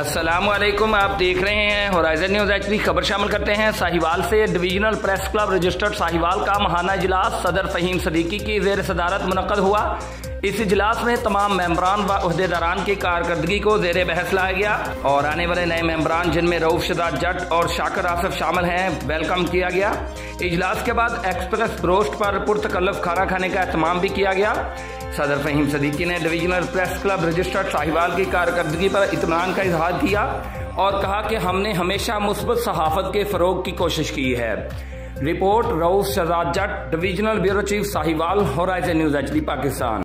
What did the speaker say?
अस्सलामुअलैकुम, आप देख रहे हैं होराइजन न्यूज़ एचडी। खबर शामिल करते हैं साहिवाल से। Divisional press club registered Sahiwal का महाना इजलास सदर फ़हीम सदीकी की ज़ेर सदारत मुनक़्क़द हुआ। इस इजलास में तमाम मेंबरान व अहदेदारान की कारकर्दगी को ज़ेर बहस लाया गया और आने वाले नए मेंबरान जिनमें रऊफ शहजाद जट और शाकिर आसिफ शामिल हैं वेलकम किया गया। इजलास के बाद एक्सप्रेस रोस्ट पर पुरतकल्लुफ़ खाना खाने का एहतमाम भी किया गया। सदर फ़हीम सदीकी ने divisional press club registered Sahiwal की कारकर्दगी पर इत्मीनान का इजहार किया और कहा कि हमने हमेशा मुस्बत सहाफ़त के फ़रोग़ की कोशिश की है। Report Rauf Shahzad Jatt, divisional bureau chief Sahiwal, Horizon News HD, Pakistan.